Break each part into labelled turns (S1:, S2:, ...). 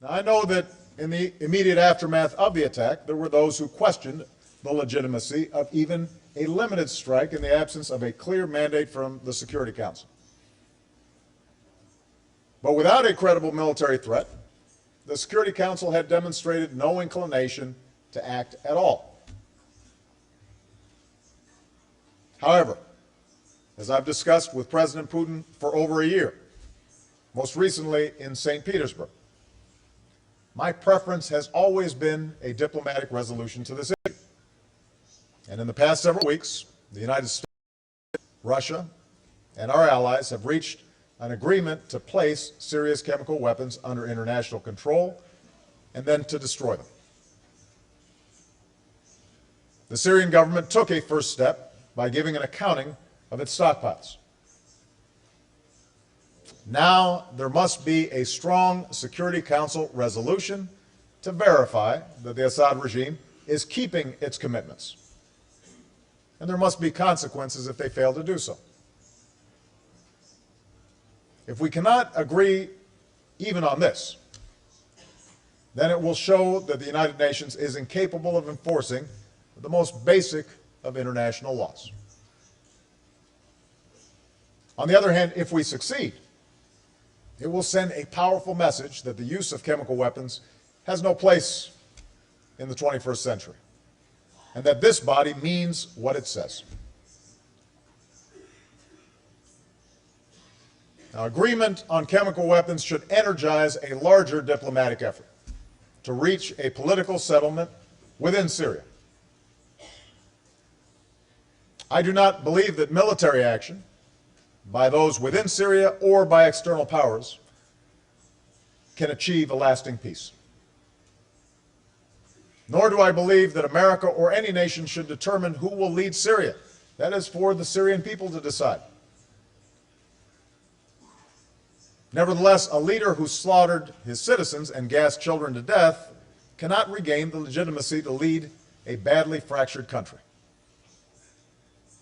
S1: Now, I know that in the immediate aftermath of the attack, there were those who questioned the legitimacy of even a limited strike in the absence of a clear mandate from the Security Council. But without a credible military threat, the Security Council had demonstrated no inclination to act at all. However, as I've discussed with President Putin for over a year, most recently in St. Petersburg, my preference has always been a diplomatic resolution to this issue. And in the past several weeks, the United States, Russia, and our allies have reached an agreement to place Syria's chemical weapons under international control and then to destroy them. The Syrian government took a first step by giving an accounting of its stockpiles. Now there must be a strong Security Council resolution to verify that the Assad regime is keeping its commitments. And there must be consequences if they fail to do so. If we cannot agree even on this, then it will show that the United Nations is incapable of enforcing the most basic of international laws. On the other hand, if we succeed, it will send a powerful message that the use of chemical weapons has no place in the 21st century, and that this body means what it says. Now, agreement on chemical weapons should energize a larger diplomatic effort to reach a political settlement within Syria. I do not believe that military action by those within Syria or by external powers can achieve a lasting peace. Nor do I believe that America or any nation should determine who will lead Syria. That is for the Syrian people to decide. Nevertheless, a leader who slaughtered his citizens and gassed children to death cannot regain the legitimacy to lead a badly fractured country.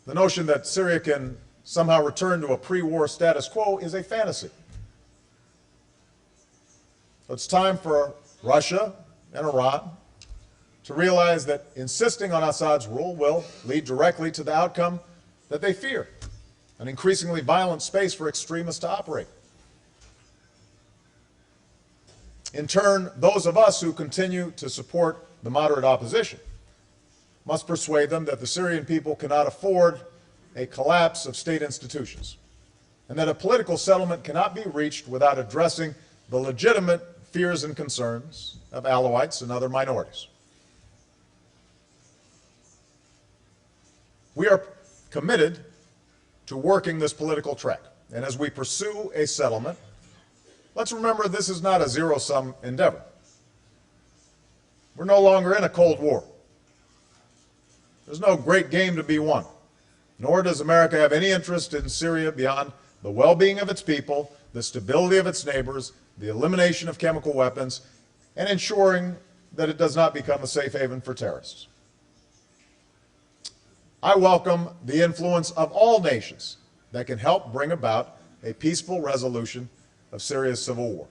S1: The notion that Syria can somehow return to a pre-war status quo is a fantasy. It's time for Russia and Iran to realize that insisting on Assad's rule will lead directly to the outcome that they fear, an increasingly violent space for extremists to operate. In turn, those of us who continue to support the moderate opposition must persuade them that the Syrian people cannot afford a collapse of state institutions, and that a political settlement cannot be reached without addressing the legitimate fears and concerns of Alawites and other minorities. We are committed to working this political track, and as we pursue a settlement, let's remember this is not a zero-sum endeavor. We're no longer in a Cold War. There's no great game to be won, nor does America have any interest in Syria beyond the well-being of its people, the stability of its neighbors, the elimination of chemical weapons, and ensuring that it does not become a safe haven for terrorists. I welcome the influence of all nations that can help bring about a peaceful resolution of Syria's civil war.